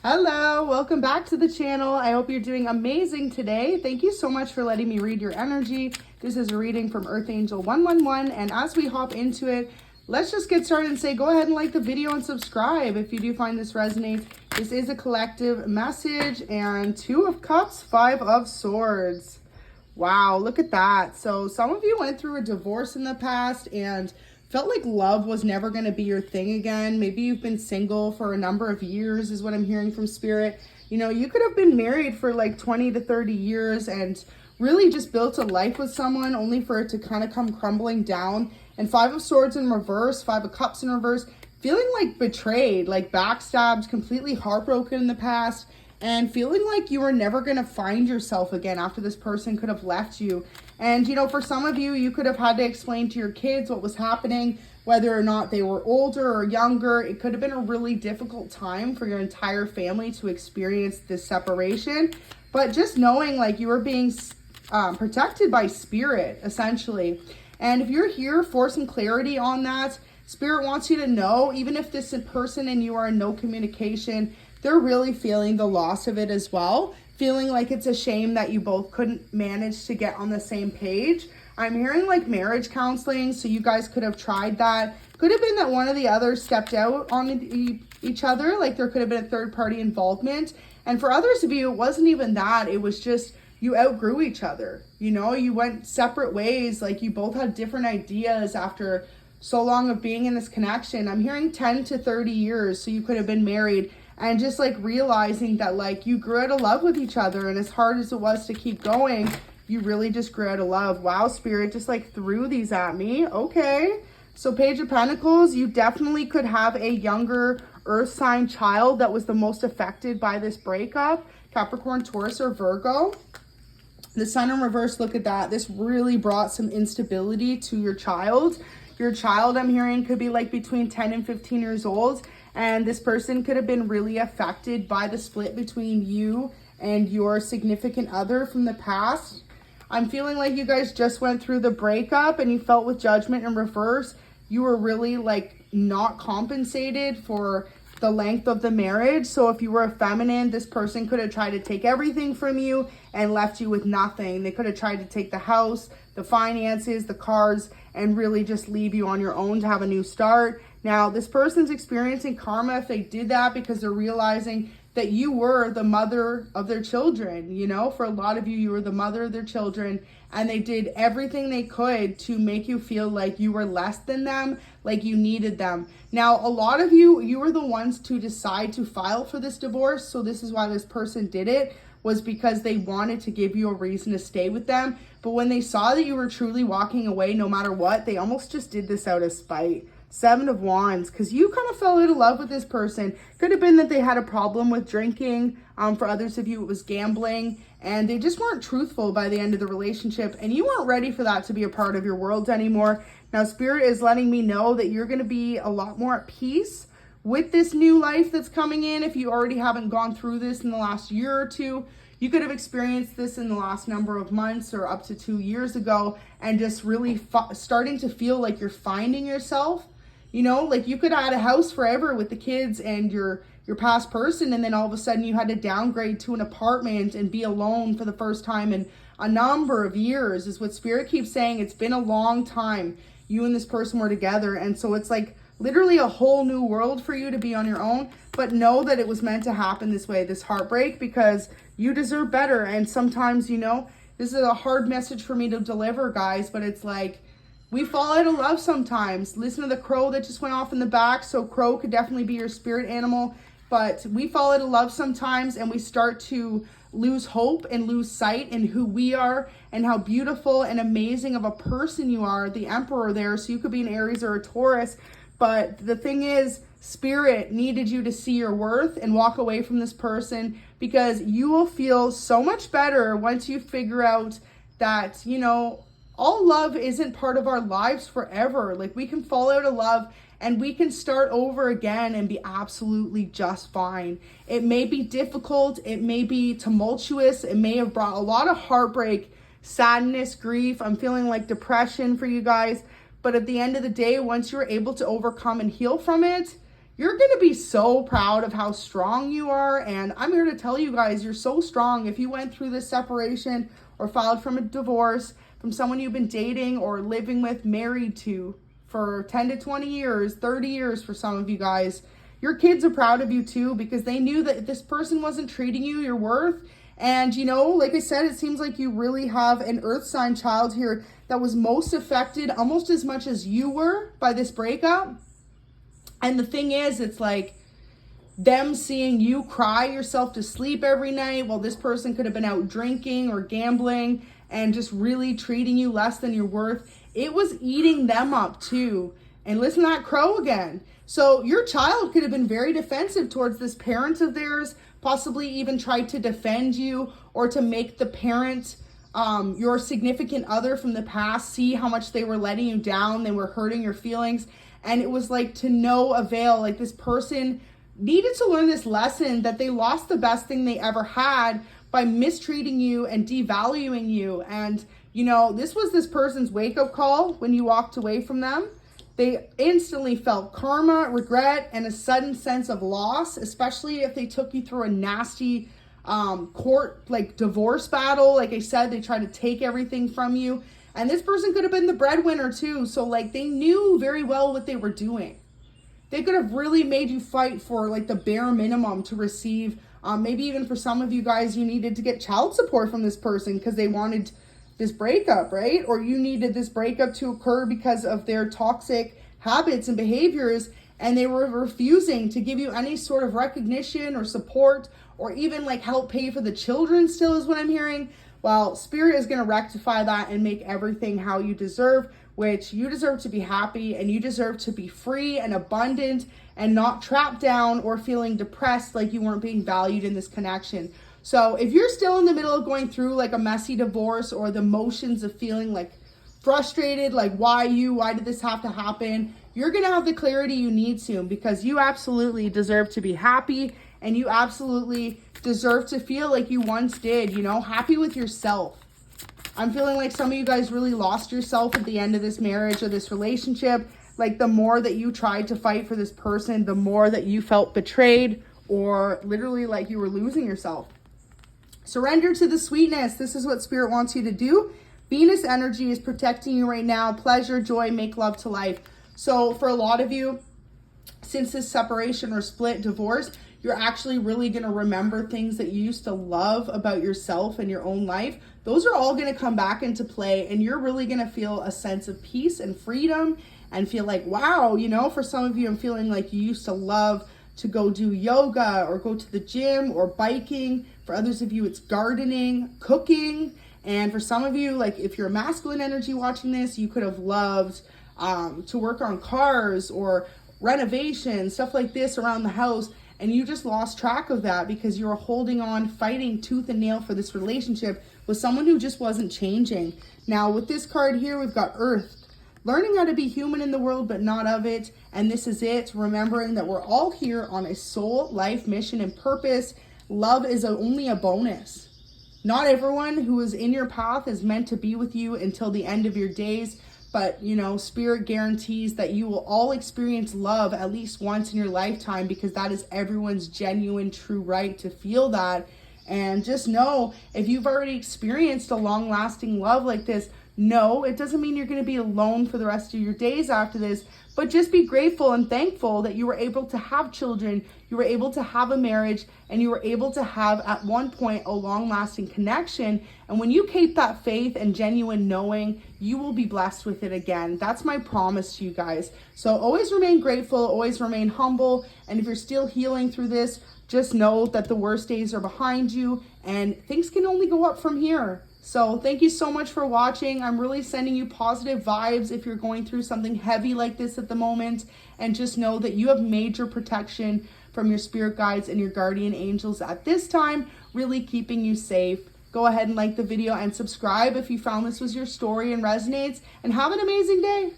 Hello, welcome back to the channel. I hope you're doing amazing today. Thank you so much for letting me read your energy. This is a reading from Earth Angel 111, and as we hop into it, let's just get started and say go ahead and like the video and subscribe if you do find this resonates. This is a collective message, and 2 of Cups, 5 of Swords. Wow, look at that. So some of you went through a divorce in the past and felt like love was never going to be your thing again. Maybe you've been single for a number of years is what I'm hearing from Spirit. You know, you could have been married for like 20 to 30 years and really just built a life with someone only for it to kind of come crumbling down. And 5 of Swords in reverse, 5 of Cups in reverse, feeling like betrayed, like backstabbed, completely heartbroken in the past, and feeling like you were never going to find yourself again after this person could have left you. And, you know, for some of you, you could have had to explain to your kids what was happening, whether or not they were older or younger. It could have been a really difficult time for your entire family to experience this separation. But just knowing like you were being protected by Spirit, essentially. And if you're here for some clarity on that, Spirit wants you to know, even if this person and you are in no communication, they're really feeling the loss of it as well. Feeling like it's a shame that you both couldn't manage to get on the same page. I'm hearing like marriage counseling, so you guys could have tried that. Could have been that one or the other stepped out on each other, like there could have been a third party involvement. And for others of you, it wasn't even that. It was just you outgrew each other. You know, you went separate ways, like you both had different ideas after so long of being in this connection. I'm hearing 10 to 30 years, so you could have been married. And just like realizing that like you grew out of love with each other, and as hard as it was to keep going, you really just grew out of love. Wow, Spirit just like threw these at me. Okay. So Page of Pentacles, you definitely could have a younger earth sign child that was the most affected by this breakup. Capricorn, Taurus, or Virgo. The Sun in reverse, look at that. This really brought some instability to your child. Your child, I'm hearing, could be like between 10 and 15 years old. And this person could have been really affected by the split between you and your significant other from the past. I'm feeling like you guys just went through the breakup and you felt with Judgment in reverse. You were really like not compensated for the length of the marriage. So if you were a feminine, this person could have tried to take everything from you and left you with nothing. They could have tried to take the house, the finances, the cars, and really just leave you on your own to have a new start. Now, this person's experiencing karma if they did that because they're realizing that you were the mother of their children. You know, for a lot of you, you were the mother of their children, and they did everything they could to make you feel like you were less than them, like you needed them. Now, a lot of you, you were the ones to decide to file for this divorce. So this is why this person did it, was because they wanted to give you a reason to stay with them. But when they saw that you were truly walking away no matter what, they almost just did this out of spite. 7 of Wands, because you kind of fell out of love with this person. Could have been that they had a problem with drinking. For others of you, it was gambling. And they just weren't truthful by the end of the relationship. And you weren't ready for that to be a part of your world anymore. Now, Spirit is letting me know that you're going to be a lot more at peace with this new life that's coming in. If you already haven't gone through this in the last year or two, you could have experienced this in the last number of months or up to 2 years ago, and just really starting to feel like you're finding yourself. You know, like you could have had a house forever with the kids and your past person, and then all of a sudden you had to downgrade to an apartment and be alone for the first time in a number of years, is what Spirit keeps saying. It's been a long time you and this person were together, and so it's like literally a whole new world for you to be on your own. But know that it was meant to happen this way, this heartbreak, because you deserve better. And sometimes, you know, this is a hard message for me to deliver, guys, but it's like, we fall out of love sometimes. Listen to the crow that just went off in the back. So crow could definitely be your spirit animal. But we fall out of love sometimes, and we start to lose hope and lose sight in who we are and how beautiful and amazing of a person you are. The Emperor there. So you could be an Aries or a Taurus. But the thing is, Spirit needed you to see your worth and walk away from this person, because you will feel so much better once you figure out that, you know, all love isn't part of our lives forever. Like, we can fall out of love and we can start over again and be absolutely just fine. It may be difficult. It may be tumultuous. It may have brought a lot of heartbreak, sadness, grief. I'm feeling like depression for you guys. But at the end of the day, once you're able to overcome and heal from it, You're going to be so proud of how strong you are. And I'm here to tell you guys, you're so strong. If you went through this separation or filed from a divorce from someone you've been dating or living with, married to for 10 to 20 years, 30 years for some of you guys, your kids are proud of you too, because they knew that this person wasn't treating you your worth. And, you know, like I said, it seems like you really have an earth sign child here that was most affected almost as much as you were by this breakup. And the thing is, it's like them seeing you cry yourself to sleep every night while this person could have been out drinking or gambling and just really treating you less than your worth. It was eating them up too. And listen to that crow again. So your child could have been very defensive towards this parent of theirs, possibly even tried to defend you or to make the parent, your significant other from the past, see how much they were letting you down, they were hurting your feelings. And it was like to no avail. Like this person needed to learn this lesson that they lost the best thing they ever had by mistreating you and devaluing you. And, you know, this was this person's wake-up call when you walked away from them. They instantly felt karma, regret, and a sudden sense of loss, especially if they took you through a nasty court, like divorce battle. Like I said, they tried to take everything from you. And this person could have been the breadwinner too. So like they knew very well what they were doing. They could have really made you fight for like the bare minimum to receive. Maybe even for some of you guys, you needed to get child support from this person because they wanted this breakup, right? Or you needed this breakup to occur because of their toxic habits and behaviors, and they were refusing to give you any sort of recognition or support or even like help pay for the children still is what I'm hearing. Well, Spirit is going to rectify that and make everything how you deserve, which you deserve to be happy and you deserve to be free and abundant and not trapped down or feeling depressed like you weren't being valued in this connection. So if you're still in the middle of going through like a messy divorce or the motions of feeling like frustrated, like why did this have to happen? You're going to have the clarity you need soon, because you absolutely deserve to be happy and you absolutely deserve to feel like you once did, you know, happy with yourself. I'm feeling like some of you guys really lost yourself at the end of this marriage or this relationship. Like the more that you tried to fight for this person, the more that you felt betrayed or literally like you were losing yourself. Surrender to the sweetness. This is what Spirit wants you to do. Venus energy is protecting you right now. Pleasure, joy, make love to life. So for a lot of you, since this separation or split, divorce, you're actually really going to remember things that you used to love about yourself and your own life. Those are all going to come back into play, and you're really going to feel a sense of peace and freedom and feel like, wow, you know, for some of you, I'm feeling like you used to love to go do yoga or go to the gym or biking. For others of you, it's gardening, cooking. And for some of you, like if you're a masculine energy watching this, you could have loved to work on cars or renovation, stuff like this around the house. And you just lost track of that because you were holding on, fighting tooth and nail for this relationship with someone who just wasn't changing. Now with this card here, we've got Earth. Learning how to be human in the world, but not of it. And this is it. Remembering that we're all here on a soul, life, mission, and purpose. Love is only a bonus. Not everyone who is in your path is meant to be with you until the end of your days. But, you know, Spirit guarantees that you will all experience love at least once in your lifetime, because that is everyone's genuine, true right to feel that. And just know, if you've already experienced a long-lasting love like this, no, it doesn't mean you're going to be alone for the rest of your days after this, but just be grateful and thankful that you were able to have children, you were able to have a marriage, and you were able to have at one point a long-lasting connection. And when you keep that faith and genuine knowing, you will be blessed with it again. That's my promise to you guys. So always remain grateful, always remain humble. And if you're still healing through this, just know that the worst days are behind you and things can only go up from here. So thank you so much for watching. I'm really sending you positive vibes if you're going through something heavy like this at the moment. And just know that you have major protection from your spirit guides and your guardian angels at this time, really keeping you safe. Go ahead and like the video and subscribe if you found this was your story and resonates. And have an amazing day.